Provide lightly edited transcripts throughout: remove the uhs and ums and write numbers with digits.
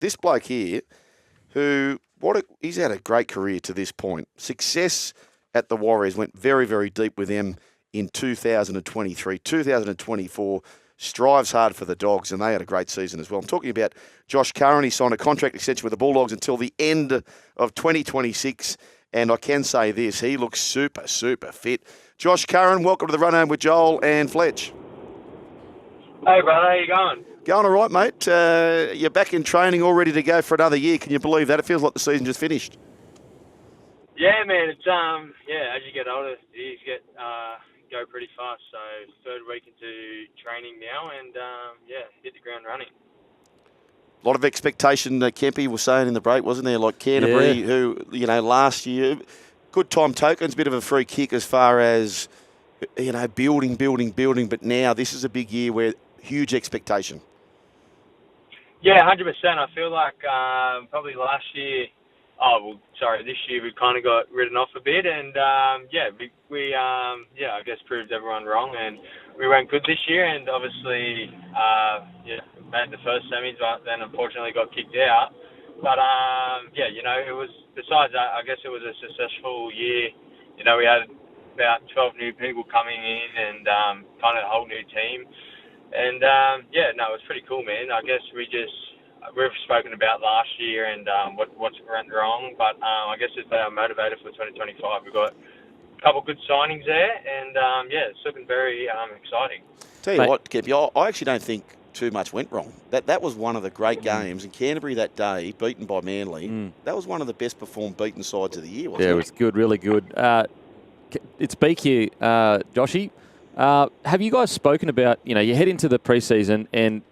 this bloke here, he's had a great career to this point. Success at the Warriors went very, very deep with them in 2023. 2024 strives hard for the Dogs, and they had a great season as well. I'm talking about Josh Curran. He signed a contract extension with the Bulldogs until the end of 2026, and I can say this, he looks super, super fit. Josh Curran, welcome to the Run Home with Joel and Fletch. Hey, brother, how you going? Going all right, mate. You're back in training, all ready to go for another year. Can you believe that? It feels like the season just finished. Yeah, man. It's as you get older, you go pretty fast. So third week into training now, and hit the ground running. A lot of expectation. Kempy was saying in the break, wasn't there? Like Canterbury, who last year, good time tokens, bit of a free kick as far as building. But now this is a big year where huge expectation. Yeah, 100%. I feel like probably last year. This year we kind of got written off a bit, and we I guess proved everyone wrong, and we went good this year, and obviously made the first semis, but then unfortunately got kicked out. But it was, besides that, I guess it was a successful year. We had about 12 new people coming in, and kind of a whole new team, and it was pretty cool, man. I guess we've spoken about last year and what went wrong, but I guess it's our motivator for 2025. We've got a couple of good signings there, and it's looking very exciting. Tell you what, Kepi, I actually don't think too much went wrong. That was one of the great games, and Canterbury that day, beaten by Manly, that was one of the best performed beaten sides of the year, wasn't it? Yeah, it was good, really good. It's Beak here, Joshy. Have you guys spoken about, you head into the preseason and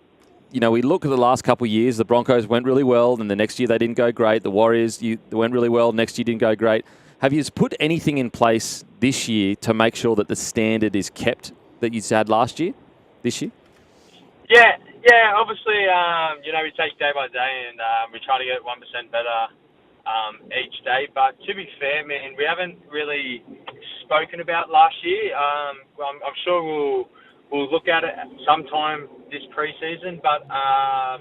we look at the last couple of years, the Broncos went really well, and the next year they didn't go great. The Warriors, they went really well, next year didn't go great. Have you put anything in place this year to make sure that the standard is kept that you had last year, this year? Yeah, obviously, we take day by day, and we try to get 1% better each day. But to be fair, man, we haven't really spoken about last year. I'm sure we'll look at it sometime this preseason, but I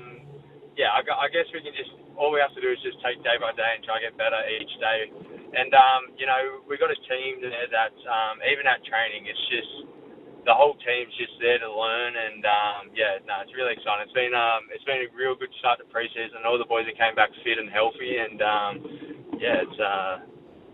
guess we can all we have to do is just take day by day and try to get better each day. And we've got a team there that's even at training, it's just the whole team's just there to learn, and it's really exciting. It's been a real good start to preseason. All the boys that came back fit and healthy, and it's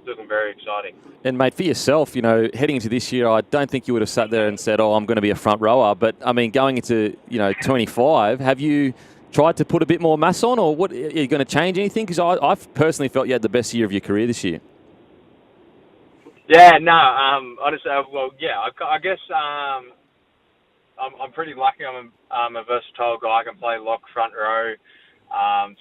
looking very exciting. And, mate, for yourself, heading into this year, I don't think you would have sat there and said, I'm going to be a front rower. But, I mean, going into, 25, have you tried to put a bit more mass on, or what? Are you going to change anything? Because I've personally felt you had the best year of your career this year. Yeah, no, honestly, I guess I'm pretty lucky. I'm a versatile guy. I can play lock, front row,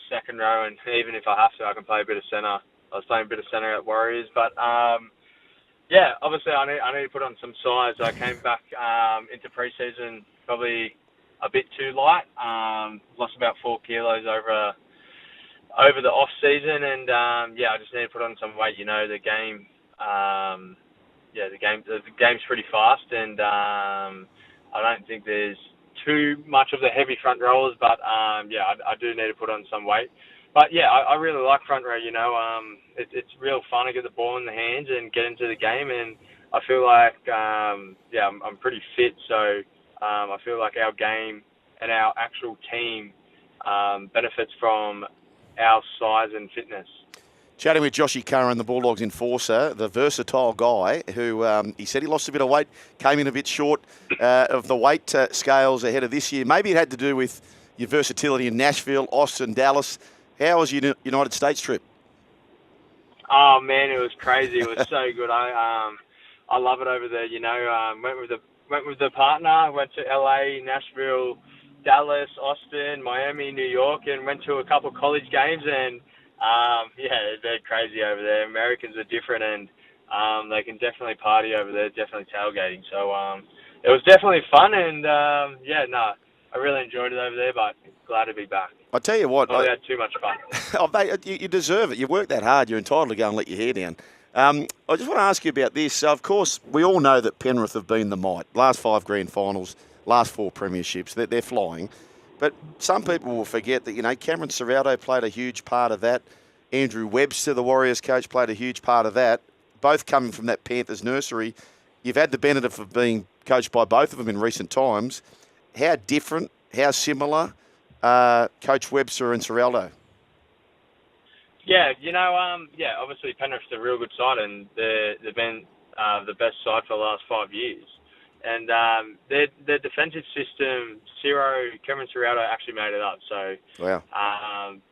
second row, and even if I have to, I can play a bit of centre. I was playing a bit of centre at Warriors, but obviously I need to put on some size. I came back into preseason probably a bit too light. Lost about 4 kilos over the off season, and I just need to put on some weight. The game, the game's pretty fast, and I don't think there's too much of the heavy front rollers, but I do need to put on some weight. But I really like front row. It's real fun to get the ball in the hands and get into the game, and I feel like I'm pretty fit. So I feel like our game and our actual team benefits from our size and fitness. Chatting with Joshy Curran, the Bulldogs enforcer, the versatile guy who he said he lost a bit of weight, came in a bit short of the weight scales ahead of this year. Maybe it had to do with your versatility in Nashville, Austin, Dallas. How was your United States trip? Oh man, it was crazy. It was so good. I love it over there. Went with the partner. Went to LA, Nashville, Dallas, Austin, Miami, New York, and went to a couple of college games. And they're crazy over there. Americans are different, and they can definitely party over there. Definitely tailgating. So it was definitely fun, and I really enjoyed it over there. But glad to be back. I tell you what, I had too much fun. Mate, you deserve it. You work that hard. You're entitled to go and let your hair down. I just want to ask you about this. Of course, we all know that Penrith have been the might. Last 5 grand finals, last 4 premierships. They're flying. But some people will forget that, Cameron Ciraldo played a huge part of that. Andrew Webster, the Warriors coach, played a huge part of that. Both coming from that Panthers nursery. You've had the benefit of being coached by both of them in recent times. How different, how similar, Coach Webster and Ciraldo? Yeah, obviously Penrith's a real good side, and they've been the best side for the last 5 years. And their defensive system, Cameron Ciraldo actually made it up. So wow.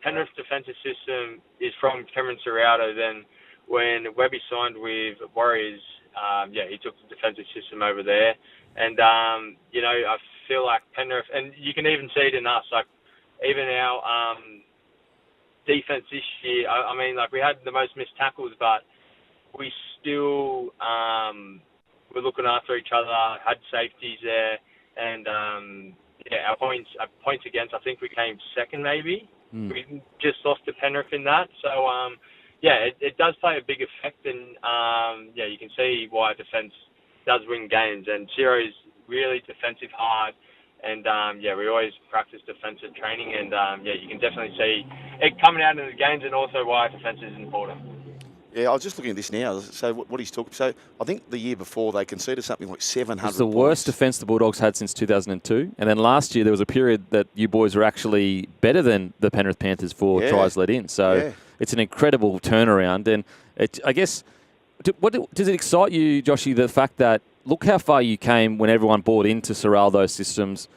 Penrith's defensive system is from Cameron Ciraldo. Then when Webby signed with Warriors, he took the defensive system over there. And, I feel like Penrith, and you can even see it in us, like even our defense this year, we had the most missed tackles, but we still were looking after each other, had safeties there, and our points against, I think we came second maybe. We just lost to Penrith in that. So, it does play a big effect, and you can see why defence does win games. And Ciro's really defensive hard, and we always practice defensive training, and you can definitely see it coming out in the games, and also why defence is important. Yeah, I was just looking at this now. So what he's talking. So I think the year before they conceded something like 700. It's the worst defence the Bulldogs had since 2002, and then last year there was a period that you boys were actually better than the Penrith Panthers for tries let in. So it's an incredible turnaround, and I guess. Does it excite you, Joshy, the fact that look how far you came when everyone bought into Ciraldo's systems?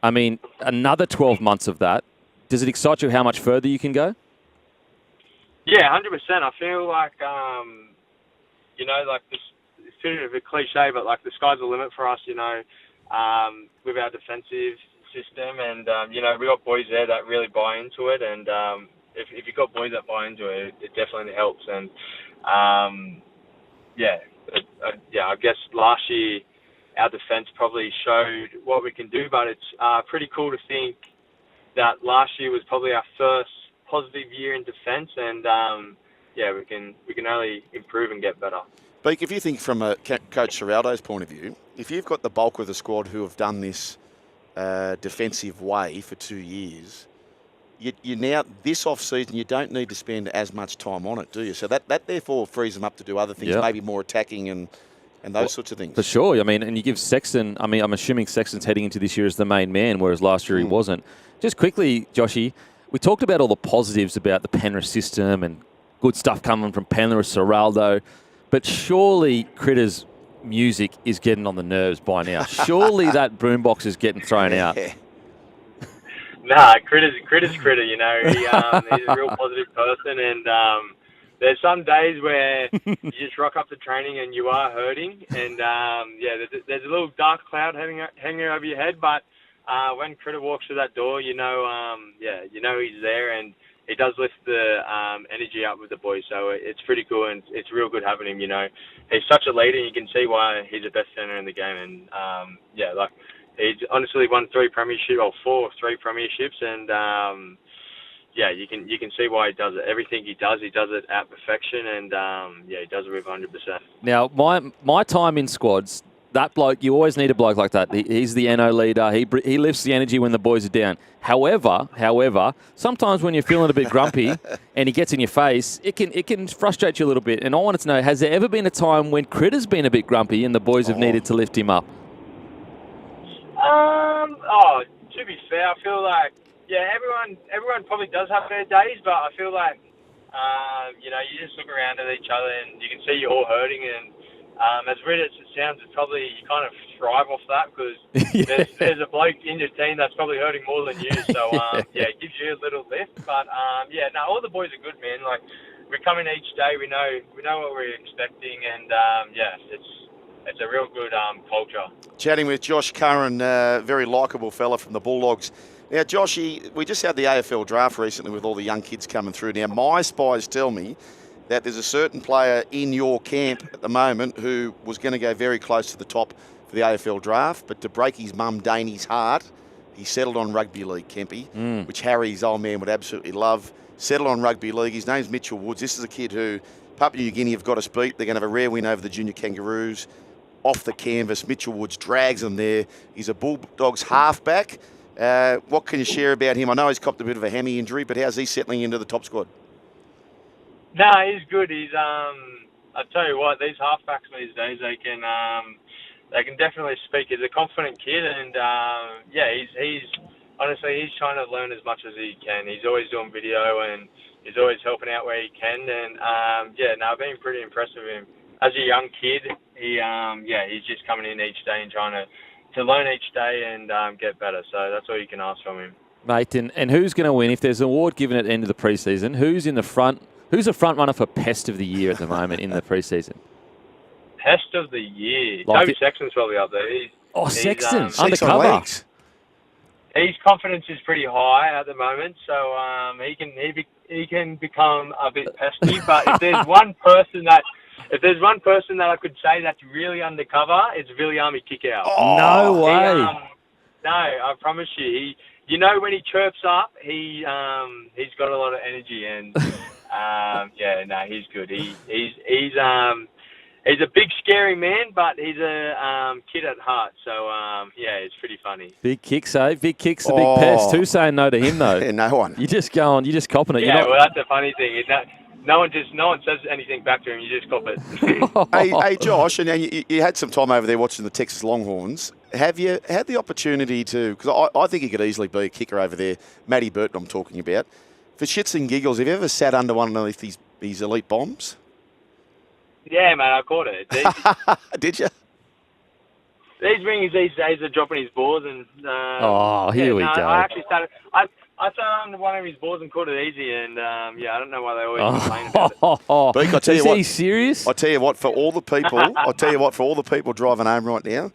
I mean, another 12 months of that. Does it excite you how much further you can go? Yeah, 100%. I feel like, it's a bit of a cliche, but like the sky's the limit for us, with our defensive system. And, we got boys there that really buy into it. And if you've got boys that buy into it, it definitely helps. And, I guess last year our defence probably showed what we can do, but it's pretty cool to think that last year was probably our first positive year in defence, and we can only improve and get better. Beak, if you think from a Coach Ciraldo's point of view, if you've got the bulk of the squad who have done this defensive way for 2 years, you now, this off-season, you don't need to spend as much time on it, do you? So that therefore frees them up to do other things, maybe more attacking and those sorts of things. For sure. I mean, and you give Sexton, I'm assuming Sexton's heading into this year as the main man, whereas last year he wasn't. Just quickly, Joshy, we talked about all the positives about the Penrith system and good stuff coming from Penrith, Ciraldo, but surely Critter's music is getting on the nerves by now. Surely that boombox is getting thrown out. Nah, Critter's Critter. He's a real positive person, and there's some days where you just rock up to training and you are hurting, and there's a little dark cloud hanging over your head. But when Critter walks through that door, you know he's there, and he does lift the energy up with the boys. So it's pretty cool, and it's real good having him. He's such a leader, and you can see why he's the best centre in the game, and he's honestly won 3 premierships, and you can see why he does it. Everything he does it at perfection, and he does it with 100%. Now, my time in squads, that bloke, you always need a bloke like that. He's the NO leader. He lifts the energy when the boys are down. However, sometimes when you're feeling a bit grumpy and he gets in your face, it can frustrate you a little bit. And I wanted to know, has there ever been a time when Critter's been a bit grumpy and the boys have needed to lift him up? To be fair, I feel like, everyone probably does have their days, but I feel like, you just look around at each other and you can see you're all hurting, and as weird as it sounds, it's probably, you kind of thrive off that, because there's a bloke in your team that's probably hurting more than you, so, it gives you a little lift, but, all the boys are good, man. Like, we come in each day, we know what we're expecting, and, it's a real good culture. Chatting with Josh Curran, very likeable fella from the Bulldogs. Now, Joshy, we just had the AFL draft recently with all the young kids coming through. Now, my spies tell me that there's a certain player in your camp at the moment who was going to go very close to the top for the AFL draft, but to break his mum Danie's heart, he settled on rugby league, Kempy, which Harry's old man would absolutely love. Settled on rugby league. His name's Mitchell Woods. This is a kid who Papua New Guinea have got us beat. They're going to have a rare win over the Junior Kangaroos. Off the canvas, Mitchell Woods drags them there. He's a Bulldogs halfback. What can you share about him? I know he's copped a bit of a hammy injury, but how's he settling into the top squad? No, he's good. He's I tell you what, these halfbacks these days, they can definitely speak. He's a confident kid, and he's honestly, he's trying to learn as much as he can. He's always doing video, and he's always helping out where he can. And I've been pretty impressed with him. As a young kid, he's just coming in each day and trying to learn each day and get better. So that's all you can ask from him. Mate, and who's going to win? If there's an award given at the end of the preseason, who's in the front? Who's the front runner for Pest of the Year at the moment in the preseason? Pest of the Year. Like Toby Sexton's probably up there. Sexton, Sexton undercover. His confidence is pretty high at the moment, so he can become a bit pesky. But if there's one person that I could say that's really undercover, it's Viliami Kikau. Oh, no way. No, I promise you. When he chirps up, he's got a lot of energy, and he's good. He's a big, scary man, but he's a kid at heart. So it's pretty funny. Big kicks, eh? Big kicks, the big Pest. Who's saying no to him though? Yeah, no one. You're just copping it. Yeah, well, that's the funny thing. No one says anything back to him. You just cop it. Hey, Josh, and you had some time over there watching the Texas Longhorns. Have you had the opportunity to? Because I think he could easily be a kicker over there. Matty Burton, I'm talking about. For shits and giggles, have you ever sat under one of these elite bombs? Yeah, man, I caught it. Did you? These ringers these days are dropping his balls, and here we go. I actually started. I sat under one of his balls and caught it easy, and I don't know why they always complain about it. Beak, I tell you what. Is he serious? I tell you what, for all the people driving home right now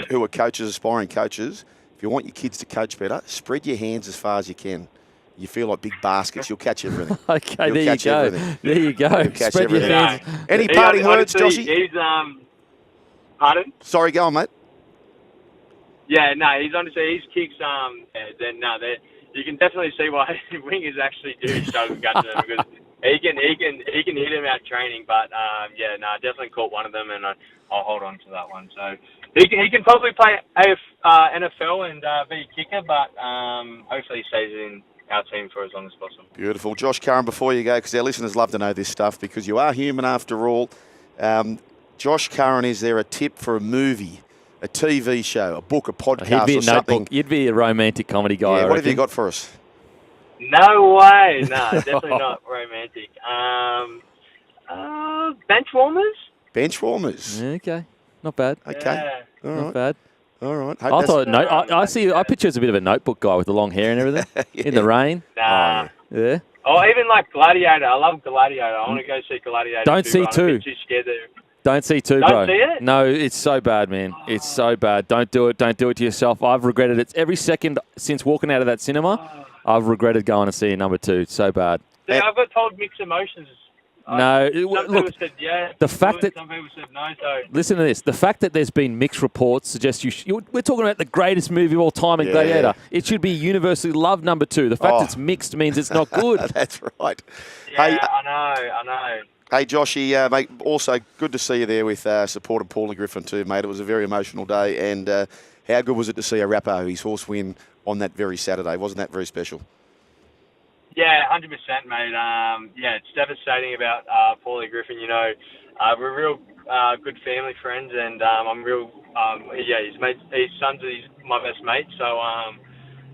who are coaches, aspiring coaches, if you want your kids to coach better, spread your hands as far as you can. You feel like big baskets. You'll catch everything. Okay, there you go. There you go. Spread your hands. Any parting words, Joshy? He's pardon? Sorry, go on, mate. Yeah, no, his kicks. You can definitely see why wingers actually do struggle catching them, because he can hit him out training. But I definitely caught one of them, and I'll hold on to that one. So he can probably play NFL and be a kicker, but hopefully he stays in our team for as long as possible. Beautiful. Josh Curran, before you go, because our listeners love to know this stuff, because you are human after all. Josh Curran, is there a tip for a movie, a TV show, a book, a podcast, or something? You'd be a romantic comedy guy. Yeah, what have you got for us? No way. No, definitely not romantic. Bench warmers? Bench warmers. Okay. Not bad. Okay. Yeah. All right. Not bad. All right. I picture as a bit of a notebook guy with the long hair and everything in the rain. Nah. Yeah. Or even like Gladiator. I love Gladiator. I want to go see Gladiator. Don't see two. I'm a bit too scared to. Don't see two, Don't bro. see it? No, it's so bad, man. It's so bad. Don't do it. Don't do it to yourself. I've regretted it. Every second since walking out of that cinema, I've regretted going to see number two. It's so bad. See, I've got told mixed emotions. No, some look, people said yes. the fact that some people said no. So listen to this: the fact that there's been mixed reports suggests we're talking about the greatest movie of all time in Gladiator. It should be universally loved. Number two. The fact it's mixed means it's not good. That's right. yeah, Hey, I know. Hey, Joshy, mate, also good to see you there with supporter Paulie Griffin too, mate. It was a very emotional day, and how good was it to see a Rappo, his horse, win on that very Saturday? Wasn't that very special? Yeah, 100%, mate. It's devastating about Paulie Griffin. You know, we're real good family friends, and I'm real. His son's my best mate. So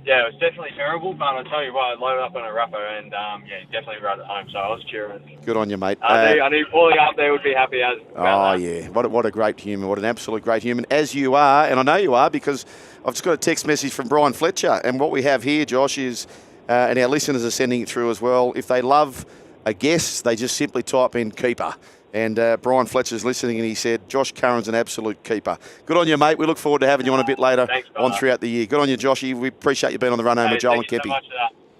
it was definitely terrible. But I'll tell you what, I loaded up on a Rappo, and he definitely rode it home. So I was cheering. Good on you, mate. I knew Paulie up there would be happy as. Yeah, what a great human! What an absolute great human, as you are, and I know you are, because I've just got a text message from Brian Fletcher, and what we have here, Josh, is. And our listeners are sending it through as well. If they love a guest, they just simply type in keeper. And Brian Fletcher's listening, and he said, Josh Curran's an absolute keeper. Good on you, mate. We look forward to having you on a bit later throughout the year. Good on you, Joshy. We appreciate you being on the run home with Joel and Kepi. Thank you so much for that.